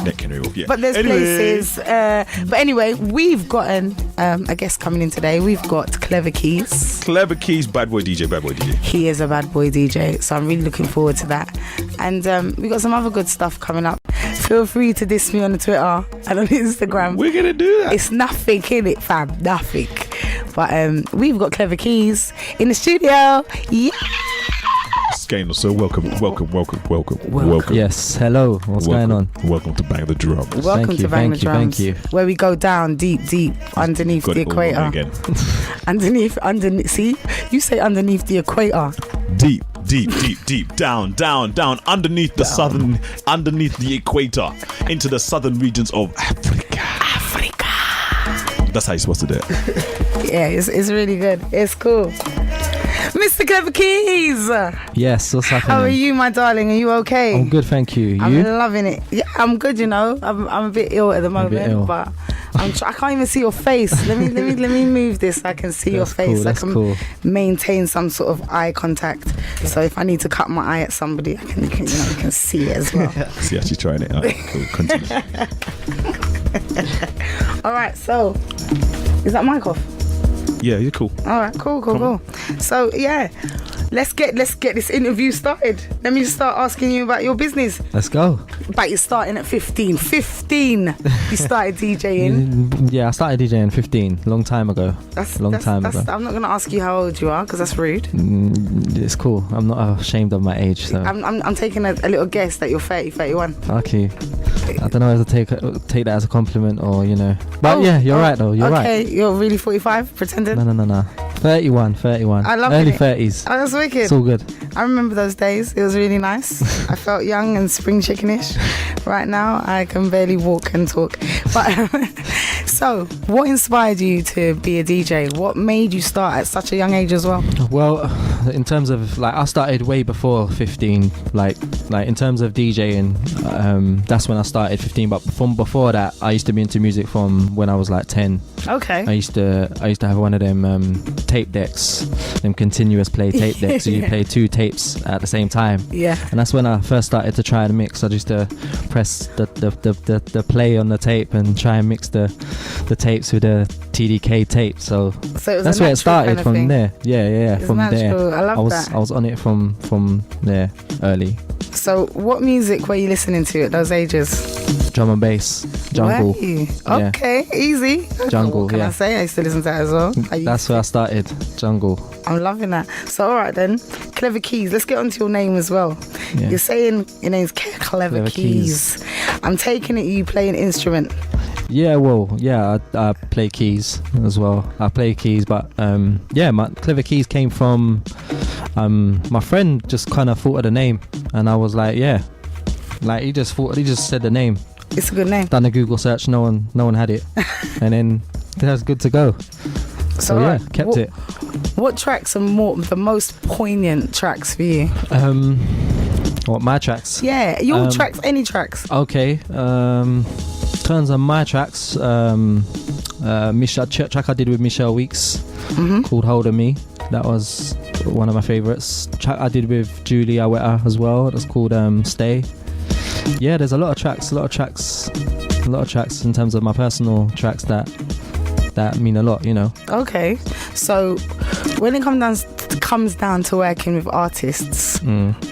Neck Henry Wolf, yeah. But there's places. But anyway, we've gotten a guest coming in today. We've got Klevakeys. Klevakeys, bad boy DJ. He is a bad boy DJ, so I'm really looking forward to that. And we got some other good stuff coming up. Feel free to diss me on the Twitter and on Instagram. We're gonna do that. It's nothing, innit, fam? Nothing. But we've got Klevakeys in the studio. Yeah. Scandal, so welcome. Yes, hello. What's going on? Welcome to Bang the Drums. Welcome to Bang the Drums. Thank you. Where we go down deep underneath the equator. underneath. See, you say underneath the equator. Deep, down, underneath the equator, into the southern regions of Africa. That's how you're supposed to do it. Yeah, it's really good. It's cool. Mr. Klevakeys. Yes, what's happening? How are you, my darling? Are you okay? I'm good, thank you. I'm loving it. Yeah, I'm good. You know, I'm a bit ill at the moment, but I can't even see your face. Let me move this so I can see your face. Cool, I can maintain some sort of eye contact. So if I need to cut my eye at somebody, you can see it as well. See, actually trying it. All right, cool. Continue. All right. So, is that mic off? Yeah, you're cool. All right, cool. So yeah, let's get this interview started. Let me just start asking you about your business. Let's go. But you're starting at 15. 15. You started DJing. Yeah, I started DJing 15, long time ago. I'm not gonna ask you how old you are because that's rude. It's cool. I'm not ashamed of my age. So I'm taking a little guess that you're 30, 31. Okay. I don't know whether to take that as a compliment or, you know. But yeah, you're right though. You're right. Okay, you're really 45, pretending? No. 31. I love Early it. 30s. Oh, that's wicked. It's all good. I remember those days. It was really nice. I felt young and spring chickenish. Right now, I can barely walk and talk. But so, what inspired you to be a DJ? What made you start at such a young age as well? Well, in terms of I started way before 15. Like in terms of DJing, that's when I started 15. But from before that, I used to be into music from when I was 10. Okay. I used to have one of them tape decks, them continuous play tape decks. So you play 2 tapes at the same time. Yeah. And that's when I first started to try and mix. I used to press the play on the tape and try and mix the tapes with the TDK tape. So that's where it started from thing. There. Yeah. It's from natural. there. I love that. I was on it from there early. So what music were you listening to at those ages? Drum and bass, jungle. Okay, easy. Jungle, what can I say? I used to listen to that as well. That's where I started, jungle. I'm loving that. So all right then, Klevakeys. Let's get onto your name as well. Yeah. You're saying your name's Klevakeys. I'm taking it you play an instrument. Yeah, I play keys as well. I play keys, but my Klevakeys came from my friend just kind of thought of the name, and I was like, yeah, he just said the name. It's a good name. Done a Google search, no one had it, and then that's good to go. So yeah, kept it. What tracks are the most poignant tracks for you? What, my tracks? Yeah, your tracks, any tracks. Okay. In terms of my tracks, track I did with Michelle Weeks called Hold of Me. That was one of my favourites. Track I did with Julie Aweta as well. That's called Stay. Yeah, there's a lot of tracks in terms of my personal tracks that mean a lot, you know. Okay, so when it comes down to working with artists,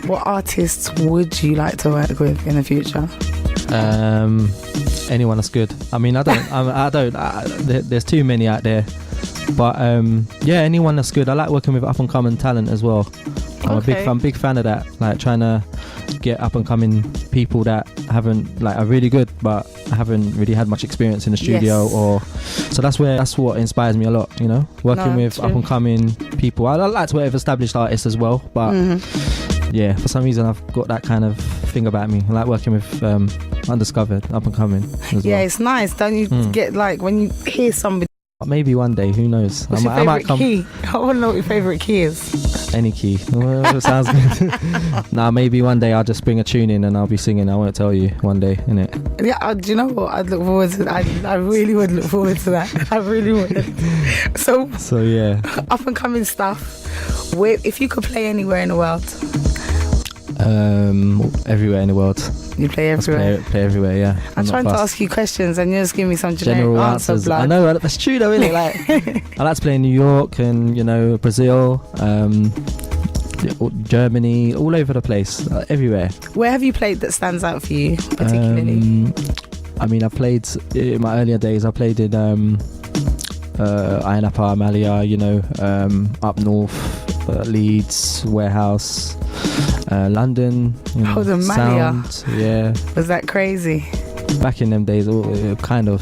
what artists would you like to work with in the future? Anyone that's good. I mean, there's too many out there, but anyone that's good. I like working with up and coming talent as well. I'm a big fan of that, like trying to get up and coming people that haven't are really good but haven't really had much experience in the studio. Yes. So that's what inspires me a lot, you know, working with up and coming people. I like to work with established artists as well, but yeah, for some reason I've got that kind of thing about me. I like working with undiscovered, up and coming as well. It's nice, don't you get when you hear somebody. Maybe one day, who knows? What's your favourite key? I want to know what your favourite key is. Any key. Well, it sounds good. Maybe one day I'll just bring a tune in and I'll be singing. I won't tell you one day, innit? Yeah, do you know what? I'd look forward to that. I really would look forward to that. I really would. So yeah. Up and coming stuff. If you could play anywhere in the world. Everywhere in the world. You play everywhere. Play everywhere, yeah. I'm trying to ask you questions and you just give me some generic answers. I know, that's true though, isn't it? Like, I like to play in New York and, Brazil, Germany, all over the place, everywhere. Where have you played that stands out for you particularly? I played in my earlier days. I played in Ayia Malia, up north, Leeds, Warehouse, London. The Malia. Sound, yeah. Was that crazy? Back in them days, kind of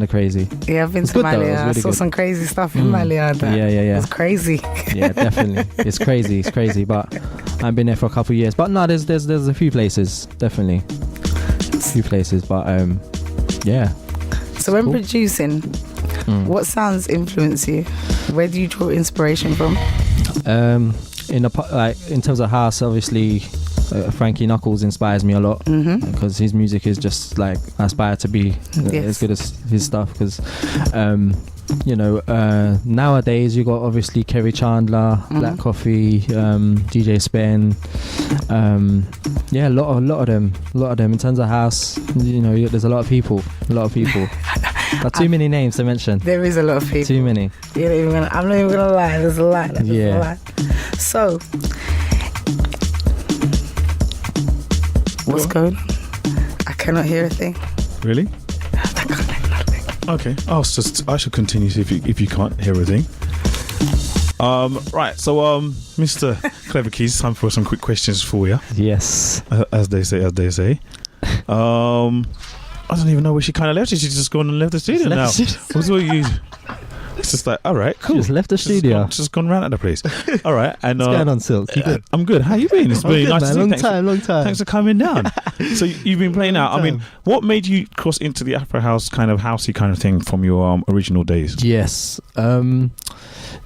crazy. Yeah, I've been to Malia. I saw some crazy stuff in Malia. Yeah. It was crazy. Yeah, definitely. It's crazy. But I've been there for a couple of years. But no, there's a few places, definitely. A few places, but yeah. So when producing, what sounds influence you? Where do you draw inspiration from? In terms of house, obviously, Frankie Knuckles inspires me a lot because his music is just like I aspire to be as good as his stuff. Because nowadays you got obviously Kerry Chandler, Black Coffee, DJ Spen, a lot of them. In terms of house, there's a lot of people. But too many names to mention. There is a lot of people. Too many. I'm not even gonna lie. There's a lot. A lot. So, what's going on? I cannot hear a thing. Really? I can't hear nothing. Okay. I should continue if you can't hear a thing. Right. So, Mr. Klevakeys, time for some quick questions for you. Yes. As they say. I don't even know where she kind of left. She's just gone and left the studio now. What's all you? It's just like, all right, cool. Just left the studio. Just gone round at the place. All right. And what's going on, Silk? You good? I'm good. How you been? It's been nice to see you. Long time. Thanks for coming down. So you've been playing out. I mean, what made you cross into the Afro House kind of housey kind of thing from your original days? Yes.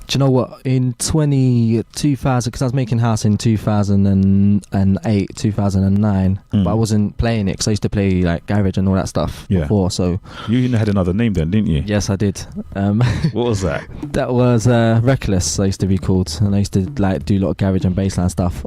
Do you know what? In 2000, because I was making house in 2008, 2009, but I wasn't playing it because I used to play like garage and all that stuff before. So you had another name then, didn't you? Yes, I did. What was that? That was Reckless. I used to be called, and I used to like do a lot of garage and bassline stuff.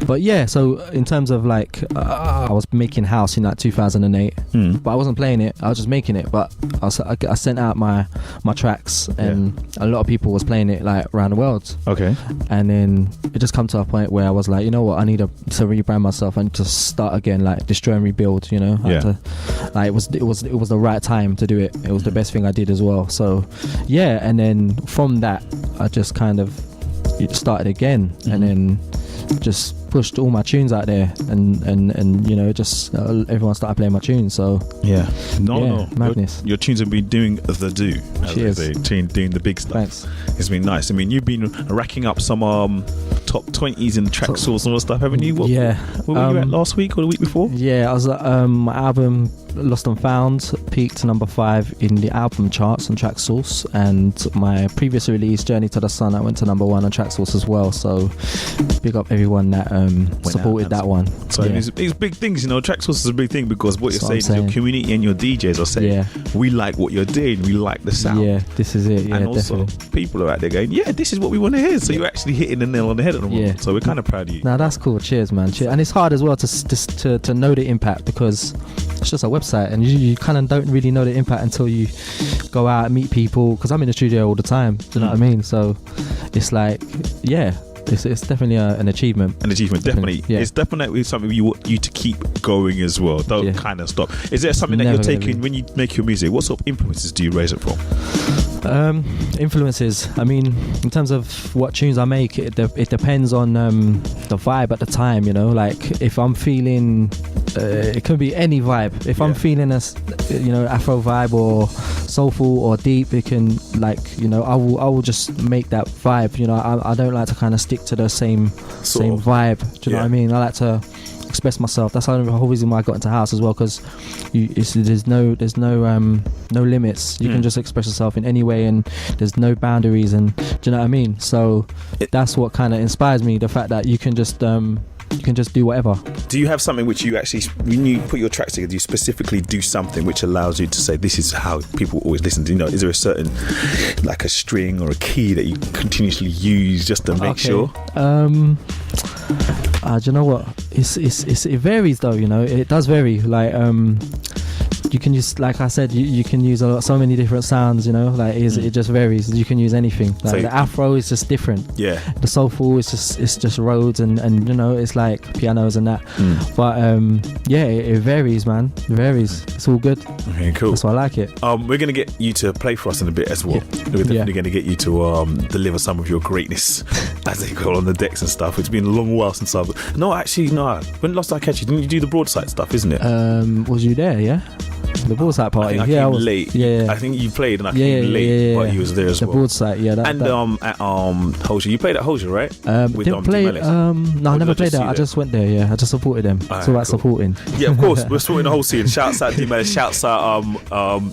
But yeah, so in terms of like, I was making house in like 2008, but I wasn't playing it. I was just making it. But I sent out my tracks, and a lot of people was playing it like around the world. Okay. And then it just come to a point where I was like, you know what, I need to rebrand myself and just start again, like destroy and rebuild. I had to, like it was the right time to do it. It was the best thing I did as well. So yeah, and then from that I just kind of started again, and then just pushed all my tunes out there, and just everyone started playing my tunes. So madness. Your tunes have been doing the do. Cheers. Doing the big stuff. Thanks. It's been nice. I mean, you've been racking up some top 20s in track source and all that stuff, haven't you? Where were you at last week or the week before? Yeah, I was my album Lost and Found peaked to number 5 in the album charts on Traxsource, and my previous release Journey to the Sun, I went to number 1 on Traxsource as well. So big up everyone that supported that one. So it's big things, Traxsource is a big thing because what you're saying is your community and your DJs are saying, we like what you're doing, we like the sound. Yeah, this is it. Yeah, and also people are out there going, this is what we want to hear. So you're actually hitting the nail on the head at the moment. So we're kind of proud of you. Now that's cool. Cheers, man. Cheers. And it's hard as well to know the impact, because it's just a website and you kind of don't really know the impact until you go out and meet people, because I'm in the studio all the time. Do you know what I mean? So it's like, it's definitely an achievement. Definitely. Yeah. It's definitely something you want you to keep going as well. Don't kind of stop. Is there something that you're taking when you make your music? What sort of influences do you raise it from? Influences, I mean, in terms of what tunes I make, it depends on the vibe at the time. Like if I'm feeling it could be any vibe. If I'm feeling a Afro vibe or soulful or deep, it can I will just make that vibe. I don't like to kind of stick to the same vibe. Do you know what I mean? I like to express myself. That's the whole reason why I got into house as well, because there's no limits. You can just express yourself in any way, and there's no boundaries. And do you know what I mean? So that's what kind of inspires me, the fact that you can just you can just do whatever. Do you have something which you actually, when you put your tracks together, you specifically do something which allows you to say this is how people always listen to? You know, is there a certain, like a string or a key that you continuously use just to make sure? Do you know what? It varies though. You know, it does vary. Like you can use, like I said, you can use so many different sounds. You know, like it just varies. You can use anything. Like so the Afro is just different. Yeah. The soulful is just Rhodes and you know, it's like pianos and that. But yeah, it varies, man. It varies. It's all good. Okay, cool. That's why I like it. We're gonna get you to play for us in a bit as well. Yeah. We're definitely gonna get you to deliver some of your greatness, as they call on the decks and stuff. It's been a long while since I've. No, actually, no. When last I catch you, didn't you do the broadside stuff? Isn't it? Was you there? Yeah. The broadside party. I came late. Yeah. I think you played and I came late, but he was there as well. The broadside, yeah. At Hozier. You played at Hozier, right? Didn't play. No, I never played that. I just went there. Yeah, I just supported them. It's all about supporting. Yeah, of course. We're supporting the whole scene. Shouts out D Mellis. Shouts out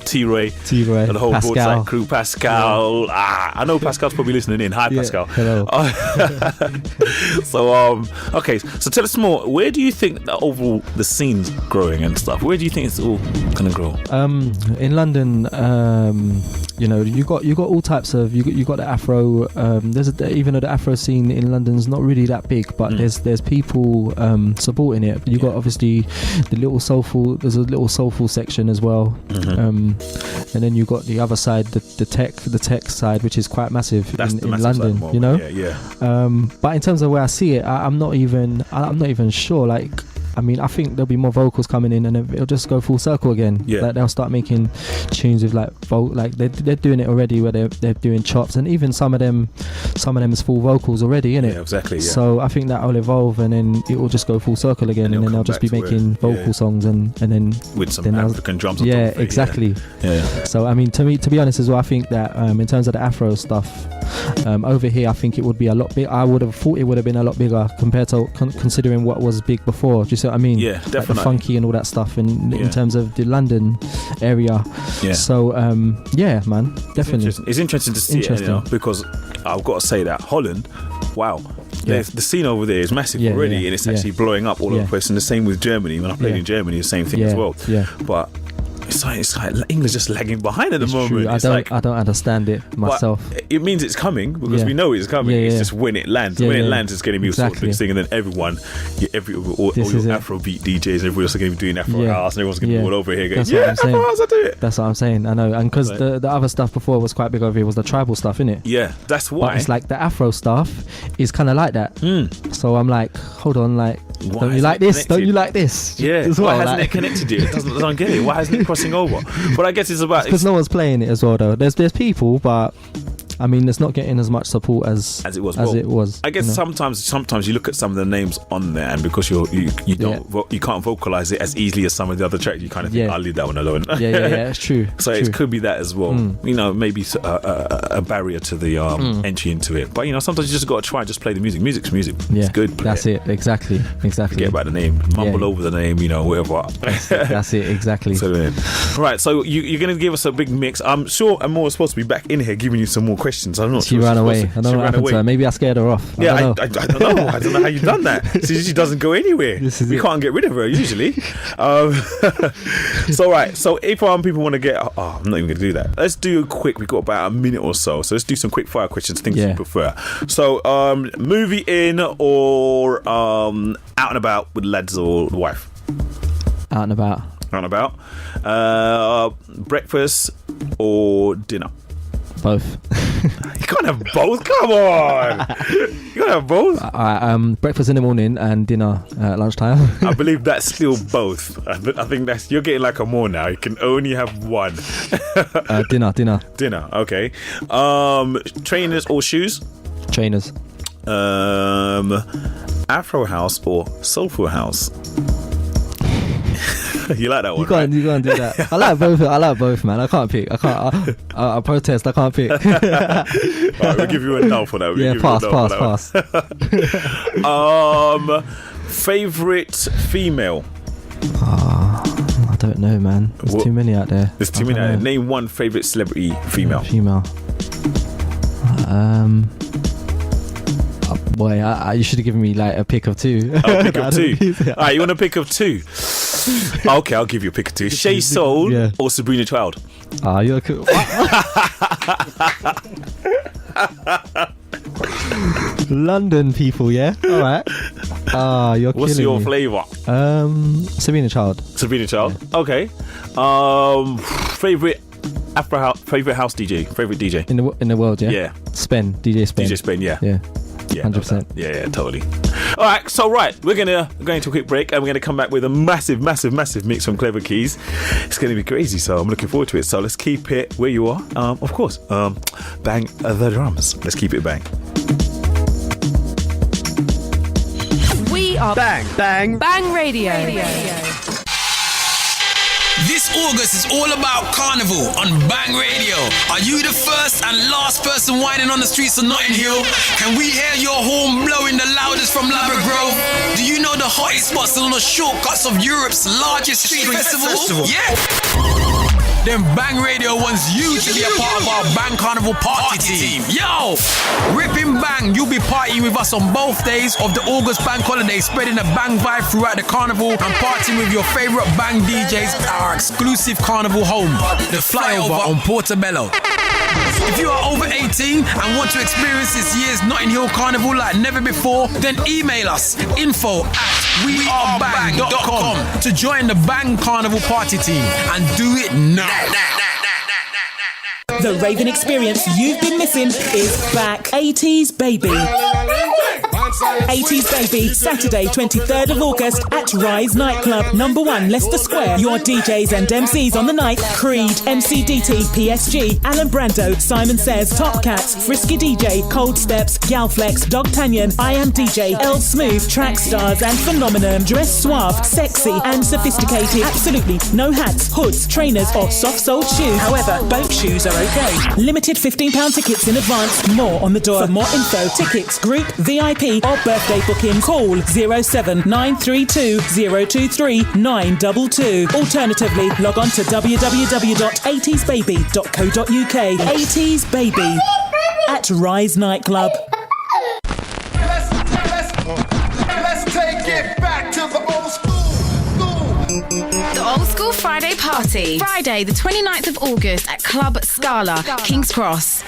T-Ray, and the whole Pascal. broadside crew. Pascal. I know Pascal's probably listening in. Hi, Pascal. Hello. So okay. So tell us more. Where do you think that overall the scene's growing and stuff? Where do you think it's all gonna grow? In London, you know, you got all types of you got the Afro. Even though the Afro scene in London's not really that big, but there's people supporting it. You got obviously the little soulful. There's a little soulful section as well, and then you got the other side, the tech side, which is quite massive in London. You know, but in terms of where I see it, I'm not even sure. Like, I mean, I think there'll be more vocals coming in, and it'll just go full circle again. Yeah, like they'll start making tunes with like they're doing it already, where they're doing chops, and even some of them is full vocals already, innit? Yeah, exactly. Yeah. So I think that'll evolve, and then it will just go full circle again, and then they'll just be making vocal songs, and then with some African drums. On top of it, exactly. Yeah. So I mean, to be honest as well, I think that in terms of the Afro stuff, over here, I think it would be a lot big. I would have thought it would have been a lot bigger compared to considering what was big before. Do you see what I mean? Yeah, definitely. Like the funky and all that stuff in terms of the London area. Yeah. So yeah, man, definitely. It's interesting to see it, you know, because I've got to say that Holland, wow. Yeah. The scene over there is massive already, and it's actually blowing up all over the place. And the same with Germany. When I played in Germany, the same thing as well. Yeah. But it's like England's just lagging behind at the moment. I don't understand it myself. It means it's coming because we know it's coming. It's just when it lands. When it lands, it's going to be a sort of big thing, and then everyone, all your Afrobeat DJs, everybody else are going to be doing Afro house, and everyone's going to be all over here going, Afro house, I do it. That's what I'm saying. I know, and because the other stuff before was quite big over here was the tribal stuff, innit? Yeah, that's why. But it's like the Afro stuff is kind of like that. So I'm like, hold on, like, don't you like this? Don't you like this? Yeah. Why hasn't it connected you? I don't get it. Why hasn't it crossing over? But I guess it's about because no one's playing it as well, though. There's people, but I mean, it's not getting as much support as it was. I guess sometimes you look at some of the names on there, and because you can't vocalize it as easily as some of the other tracks, you kind of think, I'll leave that one alone. Yeah, it's true. So it could be that as well. You know, maybe a barrier to the entry into it. But you know, sometimes you just got to try and just play the music. Music's music. Yeah, it's good. That's it. Exactly. Forget about the name. Mumble over the name. You know, whatever. That's it. Exactly. So right. So you're going to give us a big mix. I'm sure Amor is supposed to be back in here giving you some more questions. I'm not sure. She ran away. I don't know what happened to her. Maybe I scared her off. I don't know. I don't know how you've done that. She doesn't go anywhere. We can't get rid of her usually. So right. So if people want to get, I'm not even going to do that. Let's do a quick. We've got about a minute or so. So let's do some quick fire questions. Things you prefer. So movie in or out and about with lads or the wife? Out and about. Out and about. Breakfast or dinner? Both. You can't have both. Come on. You can't have both. Breakfast in the morning and dinner at lunchtime. I believe that's still both. I think you're getting like a more now. You can only have one. Dinner. Okay. Trainers or shoes? Trainers. Afro house or soulful house? You like that one? You can't do that. I like both, man. I can't pick. I protest. I can't pick. Alright, we'll give you a no for that. Pass. Favorite female? I don't know, man. There's too many out there. There's too many out there. Name one favorite celebrity female. Boy, you should have given me like a pick of two. Oh, pick of two. All right, you want a pick of two? Okay, I'll give you a pick of two. Shay Soul or Sabrina Child? You're cool. London people, yeah. All right. You're What's your flavour? Sabrina Child. Sabrina Child. Yeah. Okay. Favorite house DJ. Favorite DJ in the world. Yeah. Yeah. DJ Spen. DJ Spen. Yeah. Yeah. Yeah, 100%. Yeah, totally. All right, so we're going to a quick break, and we're going to come back with a massive mix from Klevakeys. It's going to be crazy, so I'm looking forward to it. So let's keep it where you are. Of course, bang the drums. Let's keep it bang. We are Bang Radio. This August is all about Carnival on Bang Radio. Are you the first and last person whining on the streets of Notting Hill? Can we hear your horn blowing the loudest from Ladbroke Grove? Do you know the hottest spots on the shortcuts of Europe's largest street festival? Yeah! Then Bang Radio wants you to be a part of our Bang Carnival party team. Yo! Ripping Bang, you'll be partying with us on both days of the August Bank holiday, spreading a Bang vibe throughout the carnival and partying with your favourite Bang DJs at our exclusive carnival home, the Flyover on Portobello. If you are over 18 and want to experience this year's Notting Hill Carnival like never before, then email us info@wearebang.com to join the Bang Carnival party team and do it now. The raving experience you've been missing is back. 80s Baby. 80s Baby, Saturday 23rd of August at Rise Nightclub, number 1 Leicester Square. Your DJs and MCs on the night: Creed, MCDT, PSG, Alan Brando, Simon Says, Top Cats, Frisky DJ, Cold Steps, Galflex, Dog Tanyan, I Am DJ, L Smooth, Track Stars and Phenomenon. Dress suave, sexy and sophisticated. Absolutely no hats, hoods, trainers or soft-soled shoes. However, boat shoes are okay. Limited £15 tickets in advance. More on the door. For more info, tickets, group, VIP or birthday booking, call 07932 023 922. Alternatively, log on to www.80sbaby.co.uk. 80s Baby at Rise Nightclub. Let's take it back to the old school. The Old School Friday Party. Friday, the 29th of August at Club Scala, King's Cross.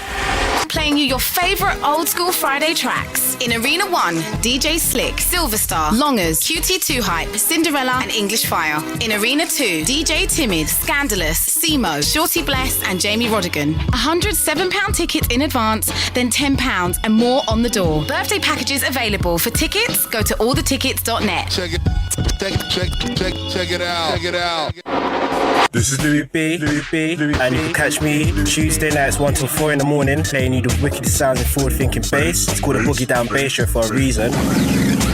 Playing you your favourite Old School Friday tracks. In Arena 1, DJ Slick, Silverstar, Longers, QT2 Hype, Cinderella and English Fire. In Arena 2, DJ Timid, Scandalous, Simo, Shorty Bless and Jamie Rodigan. £107 tickets in advance, then £10 and more on the door. Birthday packages available. For tickets, go to allthetickets.net. Check it out. This is Louis B, and you can catch me Tuesday nights 1 till 4 in the morning, playing you the wickedest sounds in forward-thinking bass. It's called a Boogie Down Bass Show for a reason.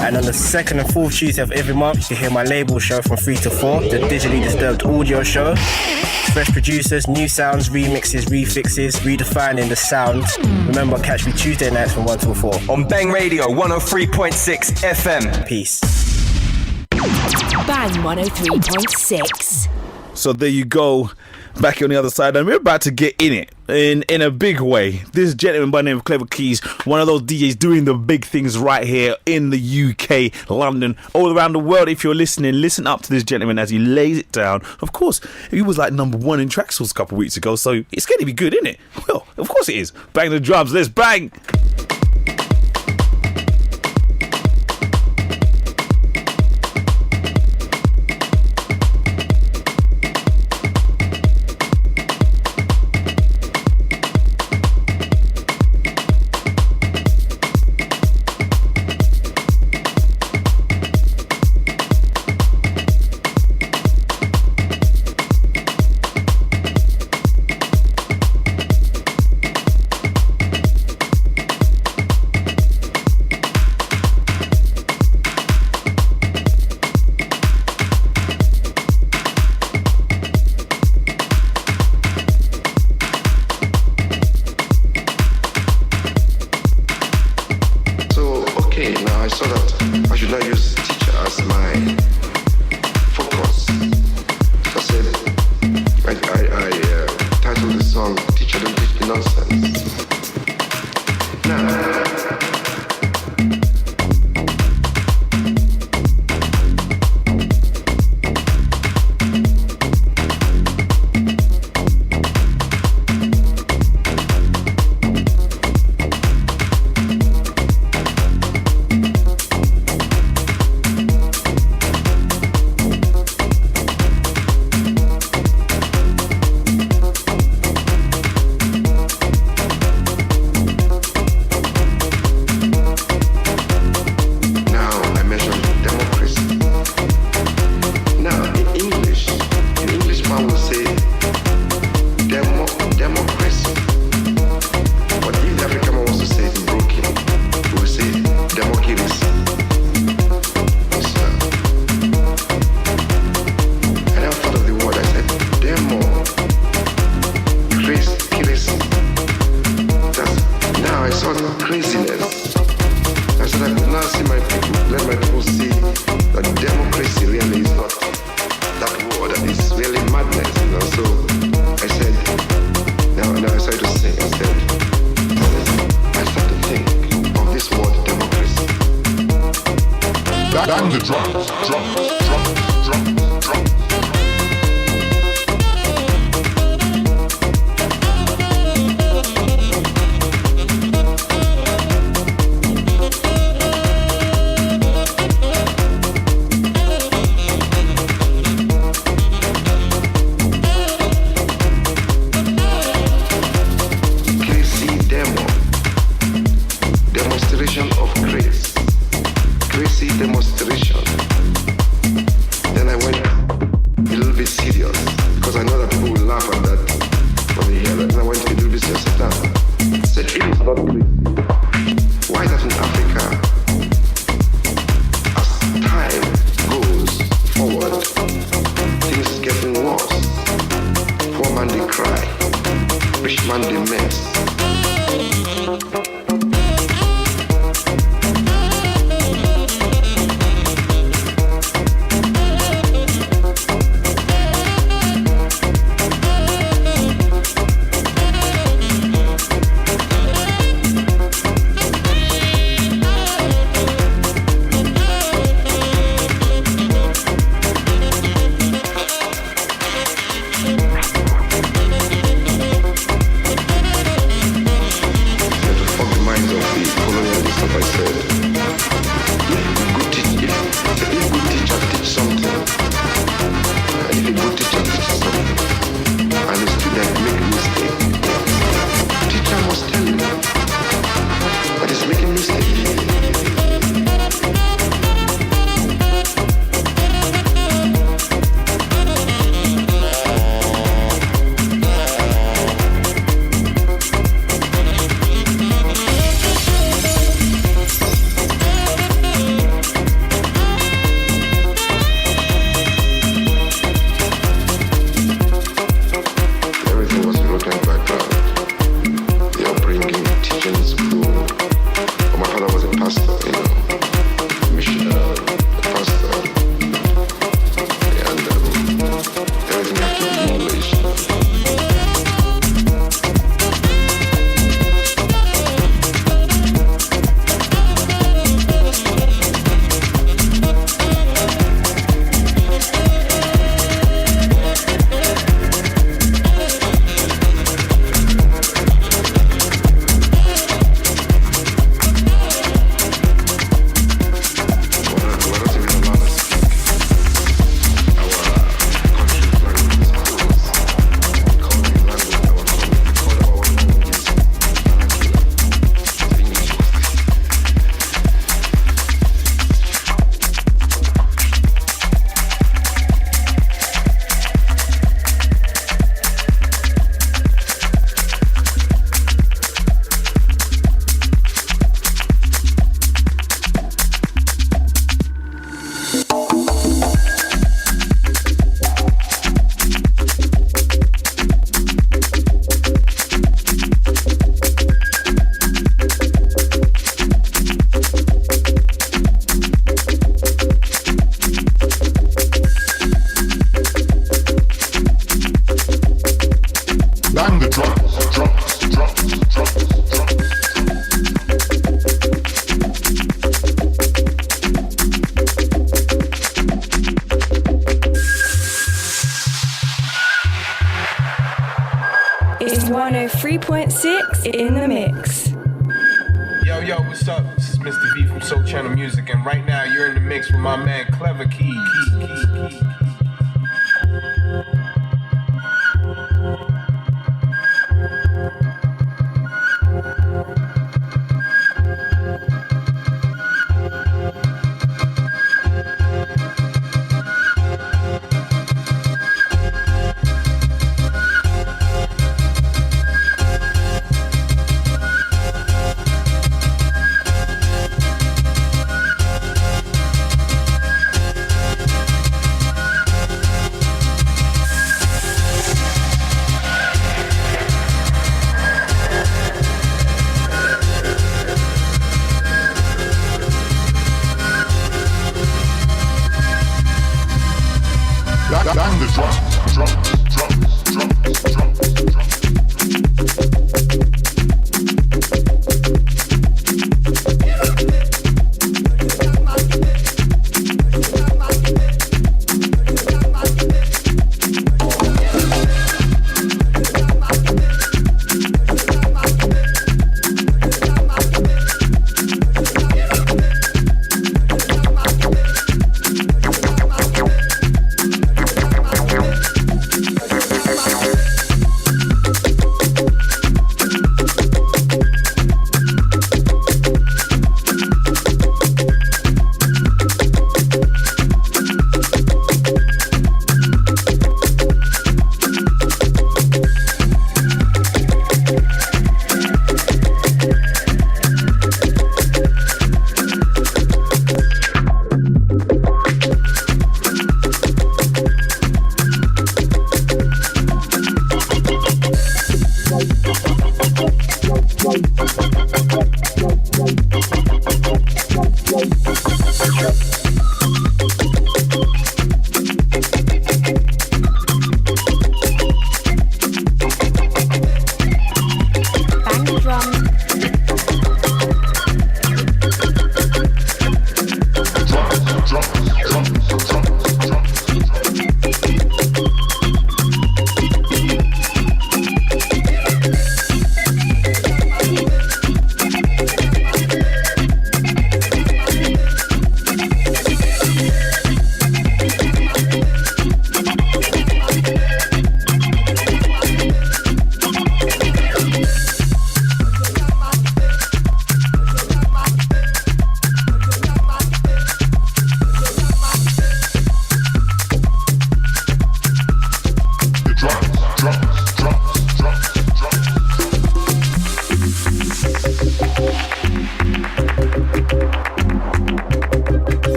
And on the 2nd and 4th Tuesday of every month, you can hear my label show from 3 to 4, the digitally disturbed audio show. Fresh producers, new sounds, remixes, refixes, redefining the sound. Remember, catch me Tuesday nights from 1 till 4 on Bang Radio 103.6 FM. Peace. Bang 103.6. So there you go, back on the other side, and we're about to get in it in a big way. This gentleman by the name of Klevakeys, one of those DJs doing the big things right here in the UK, London, all around the world. If you're listening, listen up to this gentleman as he lays it down. Of course, he was like number 1 in Traxsource a couple of weeks ago, so it's going to be good, isn't it? Well, of course it is. Bang the drums, let's bang! 103.6 in the mix. Yo, what's up? This is Mr. V from Soul Channel Music, and right now you're in the mix with my man Klevakeys.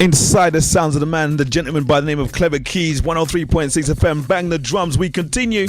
Inside the sounds of the man, the gentleman by the name of Klevakeys, 103.6 FM. Bang the drums, we continue.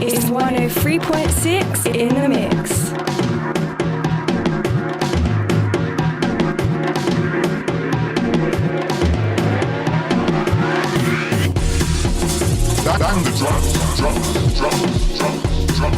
It's 103.6 in the mix. Bang the drums, drums, drums, drums, drums, drums.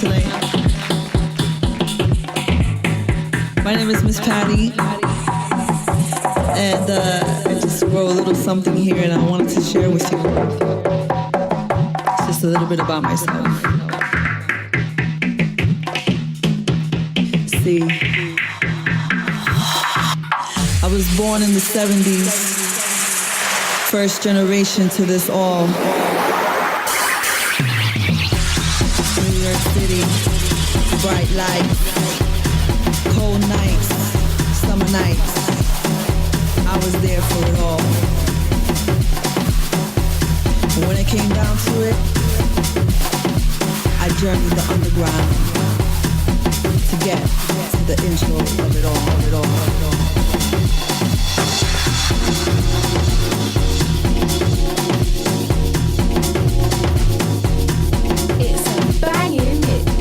Tonight. My name is Miss Patty, and I just wrote a little something here, and I wanted to share with you. It's just a little bit about myself. See, I was born in the 70s, first generation to this all. City, bright lights, cold nights, summer nights. I was there for it all. And when it came down to it, I journeyed the underground to get to the intro of it all, of it all, of it all. It's a banging mix.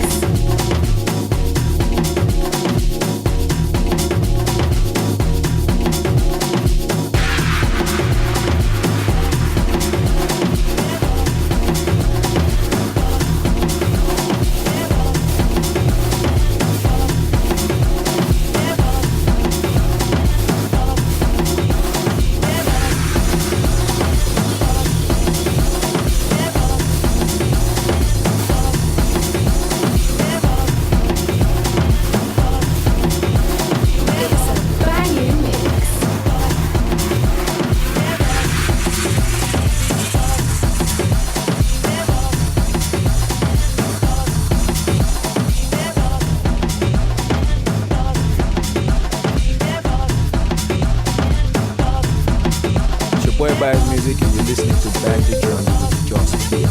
Boy Bias Music, and you're listening to Bang the Drums with Joss Beer.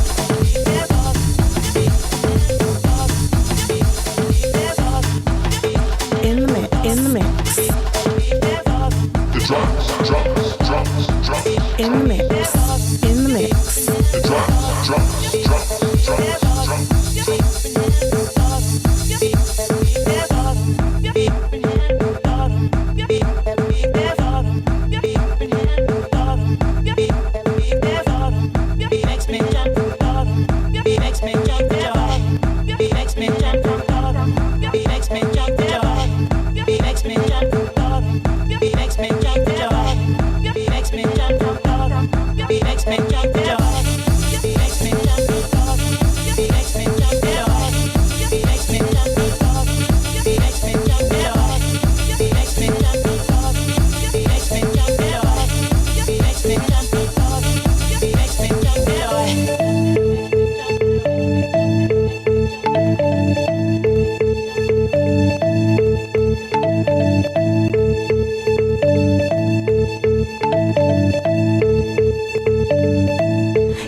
In the mix. The drums. In the mix. The drums.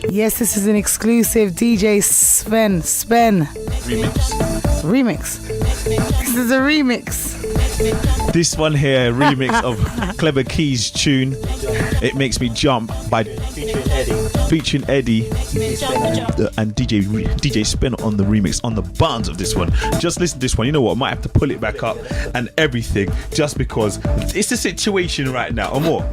Yes, this is an exclusive DJ Sven remix. This is a remix. This one here, remix of Klevakeys' tune "It Makes Me Jump" by featuring Eddie and DJ Spin on the remix, on the buns of this one. Just listen to this one. You know what? I might have to pull it back up and everything, just because it's the situation right now. Or more.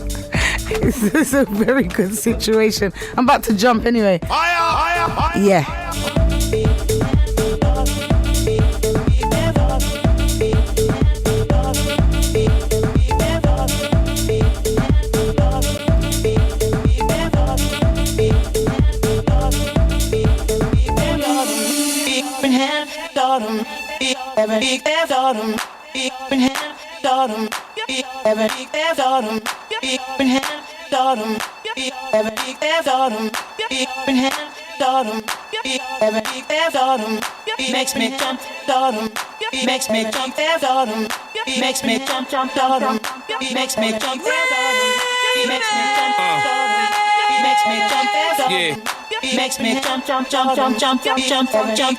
It's a very good situation. I'm about to jump anyway. Yeah. Makes me jump, daughter. Makes me jump, daughter. Makes me jump, daughter. Makes me jump, daughter. Makes me jump, daughter. Makes me jump, daughter. Yeah. Makes me jump, jump, jump, jump, jump, jump, jump, jump, jump,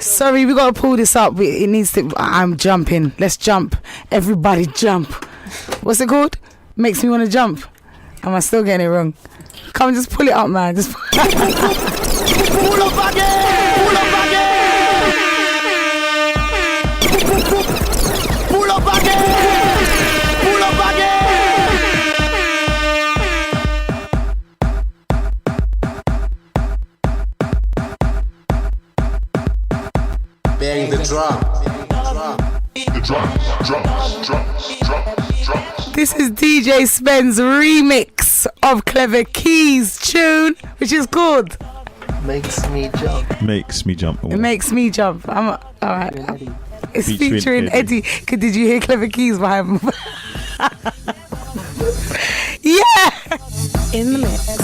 Sorry, we gotta pull this up. It needs to. I'm jumping. Let's jump. Everybody jump. What's it called? Makes me want to jump. Am I still getting it wrong? Come on, just pull it up, man. Just pull up again. Pull up again. Pull up again. Pull up again. Bang the drum. The drums. This is DJ Spen's remix of Klevakeys' tune, which is called Makes Me Jump. Makes Me Jump. It makes me jump. I'm alright. It's featuring Eddie. Did you hear Klevakeys behind him? Yeah! In the mix.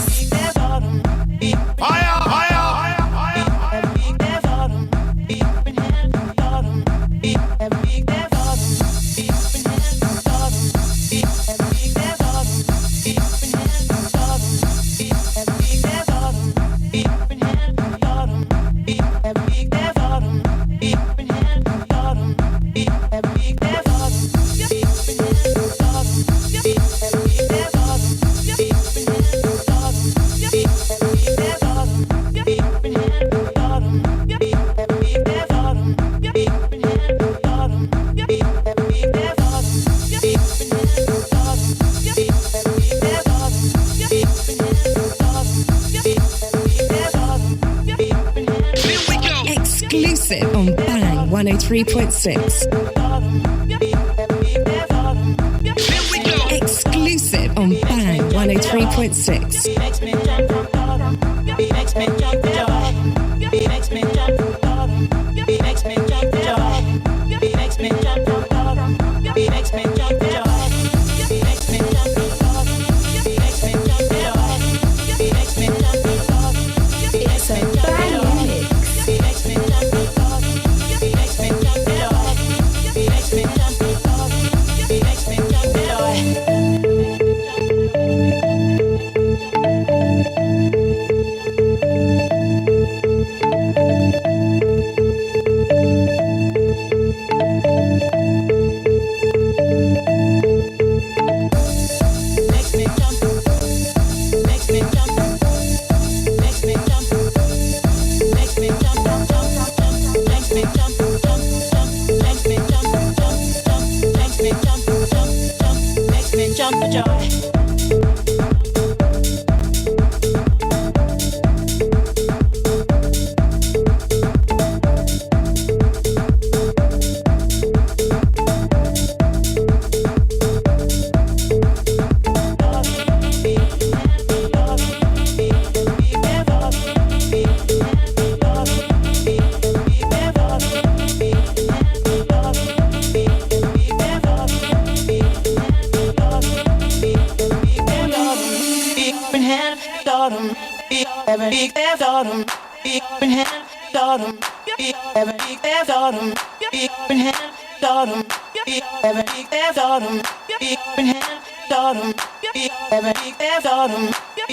Exclusive on Bang 103.6. Exclusive on Bang 103.6. It's a banging mix. Jump for joy.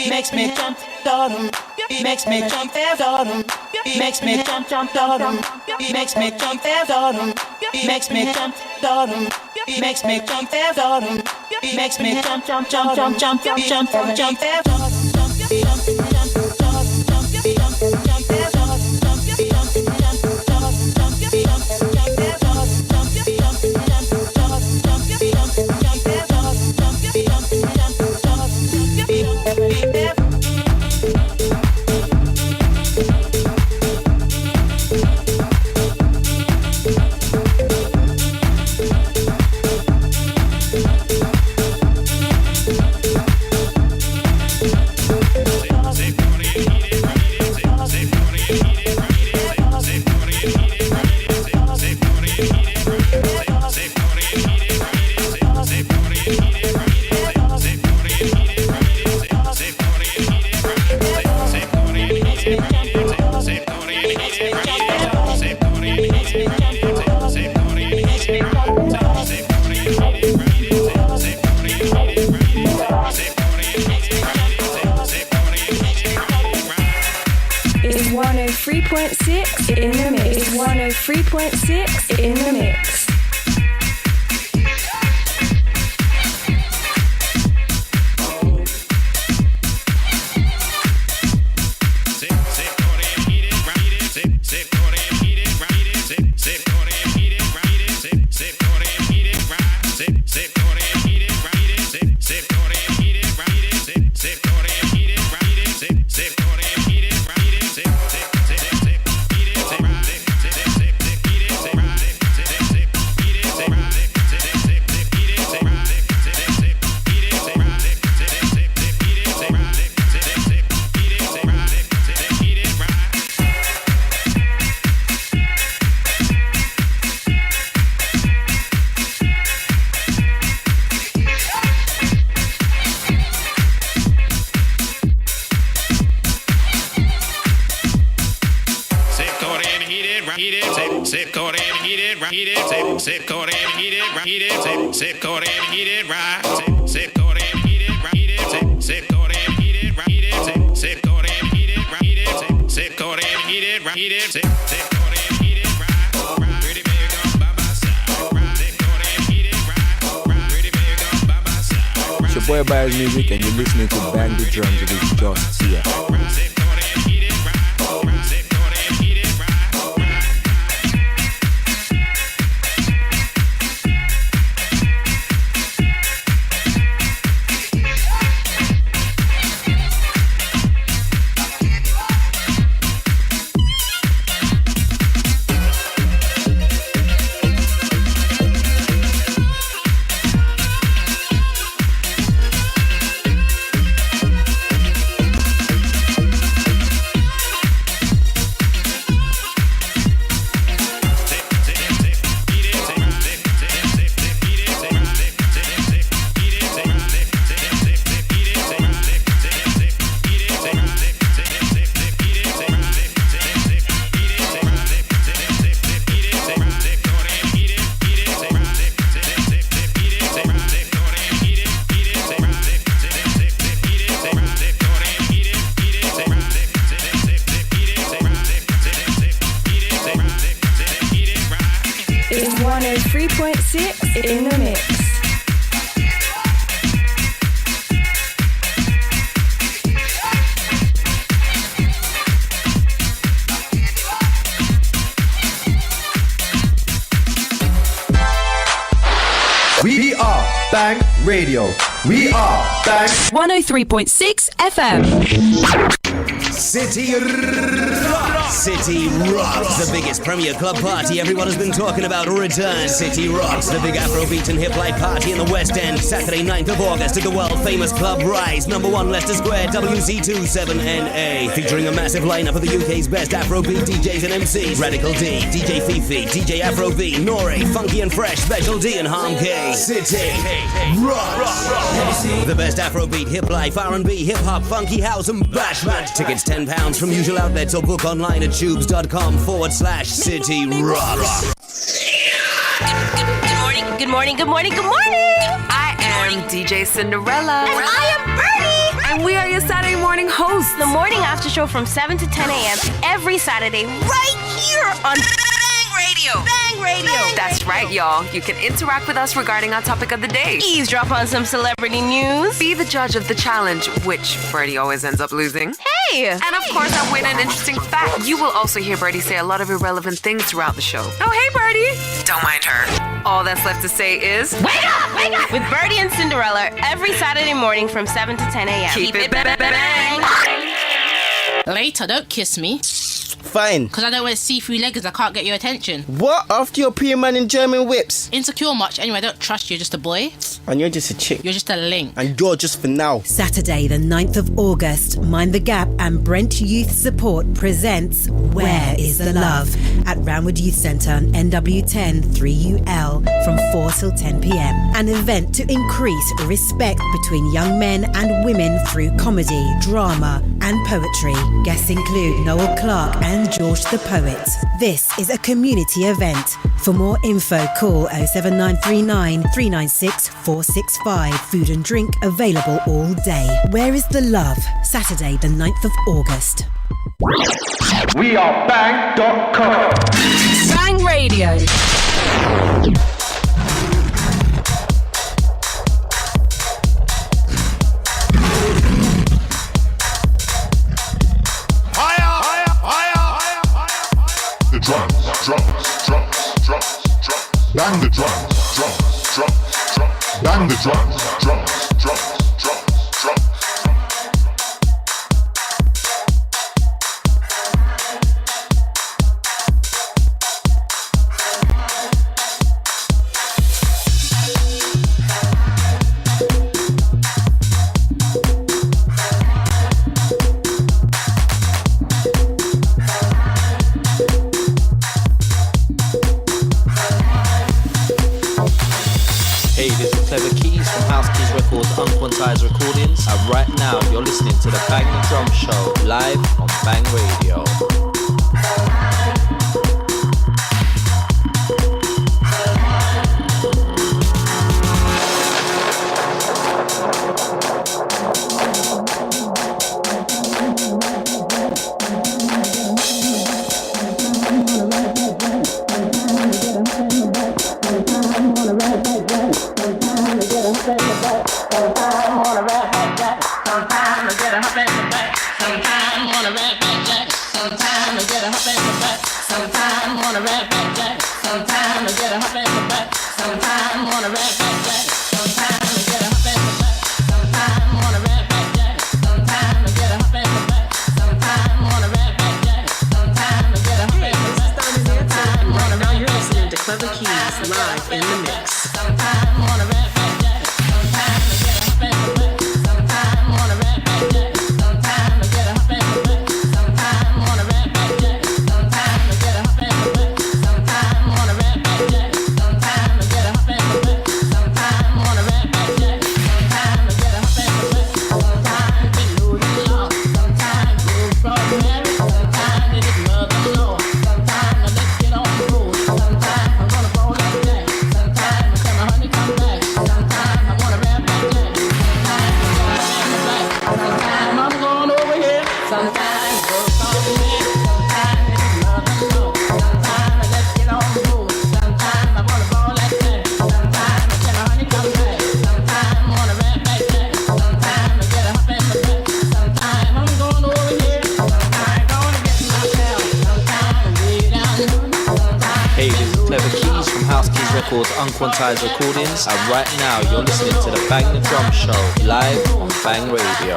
Makes me jump, stardom. Makes me jump, stardom. Makes me jump, stardom. Makes me jump, stardom. Makes me jump, stardom. Makes me jump, stardom. Makes me jump, jump, jump, jump, jump, jump, jump, jump, jump, It's 103.6 in the mix. It's 103.6 in the mix. It's your boy Bias Music and you're listening to Bang the Drums with Just Here. 103.6 in the mix. We are Bang Radio. We are Bang 103.6 FM. City Rocks. City Rocks, the biggest premier club party everyone has been talking about returns. City Rocks, the big Afrobeat and hip life party in the West End. Saturday 9th of August at the world famous Club Rise, number 1 Leicester Square, WC27NA. Featuring a massive lineup of the UK's best Afrobeat DJs and MCs. Radical D, DJ Fifi, DJ Afro B, Nore, Funky and Fresh, Special D and Harm K. City Rocks. The best Afrobeat, hip life, R&B, hip hop, funky house and bashment. Tickets £10 from usual outlets or book online at tubes.com/City Rocks. Good morning. I am DJ Cinderella. And I am Bernie. And we are your Saturday morning hosts. The morning after show from 7 to 10 a.m. every Saturday right here on Bang Radio. That's right, y'all. You can interact with us regarding our topic of the day. Eavesdrop on some celebrity news. Be the judge of the challenge, which Birdie always ends up losing. Hey! And of course, I win an interesting fact. You will also hear Birdie say a lot of irrelevant things throughout the show. Oh, hey, Birdie. Don't mind her. All that's left to say is... Wake up! With Birdie and Cinderella every Saturday morning from 7 to 10 a.m. Keep it bang. Later, don't kiss me. Fine. Because I don't wear see-through leggings, I can't get your attention. What? After your pre-man in German whips? Insecure much? Anyway, I don't trust you, just a boy. And you're just a chick. You're just a link. And you're just for now. Saturday the 9th of August, Mind the Gap and Brent Youth Support presents Where is the Love? At Roundwood Youth Centre on NW10 3UL from 4 till 10 p.m. An event to increase respect between young men and women through comedy, drama and poetry. Guests include Noel Clark and George the Poet. This is a community event. For more info, call 07939 396 465. Food and drink available all day. Where is the Love? Saturday the 9th of August. We are Bang.com. Bang Radio. Drums. Bang the drums. Bang the drums. Klevakeys from Housekeys Records, Unquantized Recordings, and right now you're listening to the Bang the Drum Show live on Bang Radio. Klevakeys live in the mix. Records, Unquantized Recordings, and right now you're listening to the Bang the Drum Show live on Bang Radio.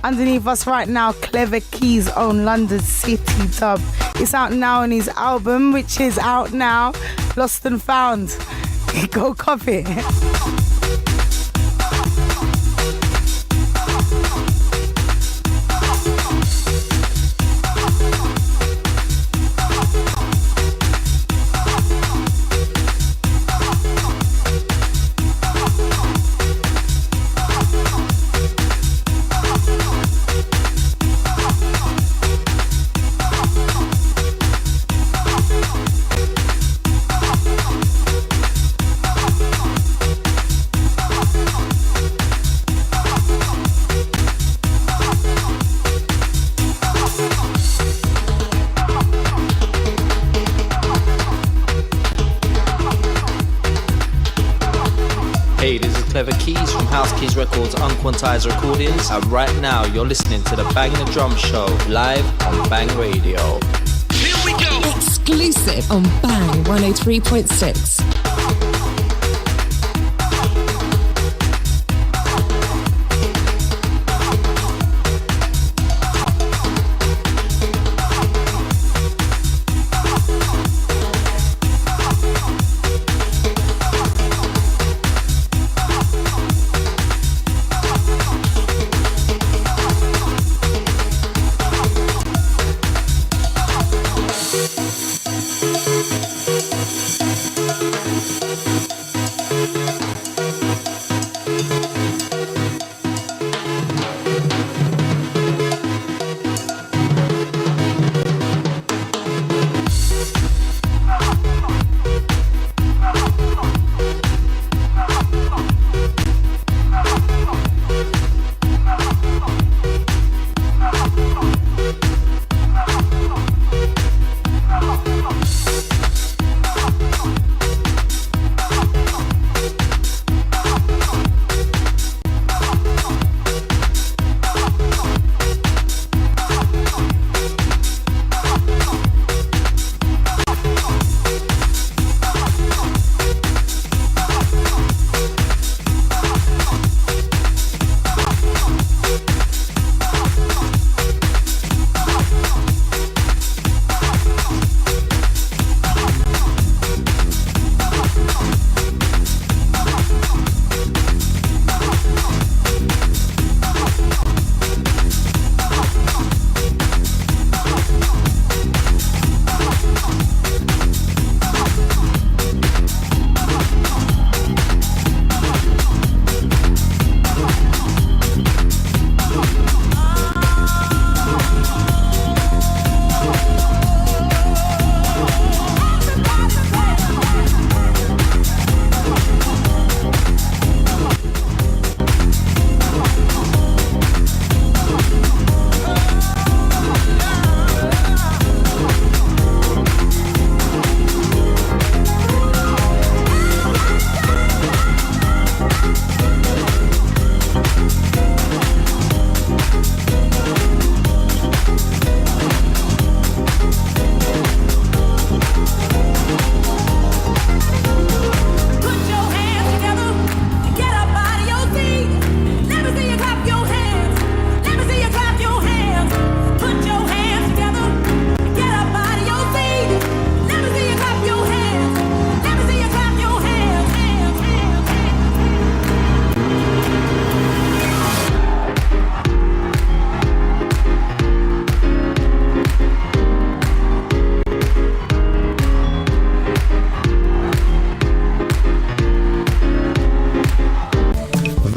Underneath us right now, Klevakeys' own London City dub. It's out now on his album, which is out now, Lost and Found. Go copy it. Klevakeys from Keys Records, Unquantized Recordings, and right now you're listening to the Bang the Drum Show live on Bang Radio. Here we go! Exclusive on Bang 103.6.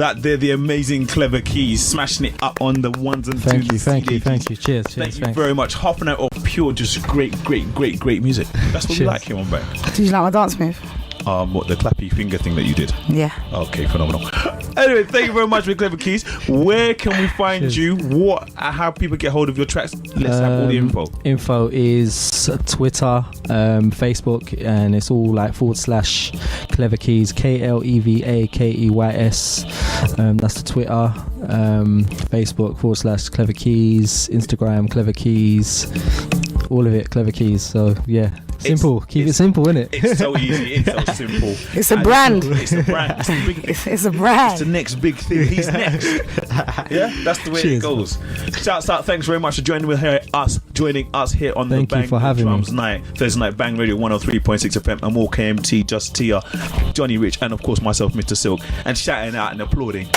That they're the amazing Klevakeys, smashing it up on the ones and twos. Thank you. Cheers. Thank you very much. Half an hour of pure, just great music. That's what we like here on Bang. Did you like my dance move? What, the clappy finger thing that you did? Yeah. Okay, phenomenal. Anyway, thank you very much for Klevakeys. Where can we find you? How people get hold of your tracks? Let's have all the info. Info is Twitter, Facebook, and it's all like /Klevakeys, KLEVAKEYS. That's the Twitter. Facebook /Klevakeys, Instagram Klevakeys, all of it Klevakeys. So yeah. Simple. Keep it simple, innit? It's so easy. It's so simple. It's a brand. It's a brand. It's a brand. It's the next big thing. He's next. Yeah, that's the way it goes. Shouts out. Thanks very much for joining us here on the Bang Drums Night, Thursday night, Bang Radio 103.6 FM. I'm all KMT, Just Tia, Johnny Rich, and of course myself, Mr. Silk, and shouting out and applauding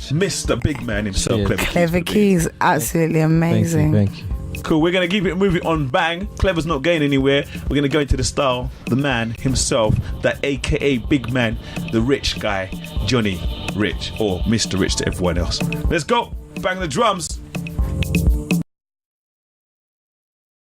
Mr. Big Man himself, Klevakeys. Absolutely amazing. Thank you. Cool, we're going to keep it moving on Bang. Clever's not going anywhere. We're going to go into the style, the man himself, that AKA Big Man, the rich guy, Johnny Rich, or Mr. Rich to everyone else. Let's go. Bang the drums.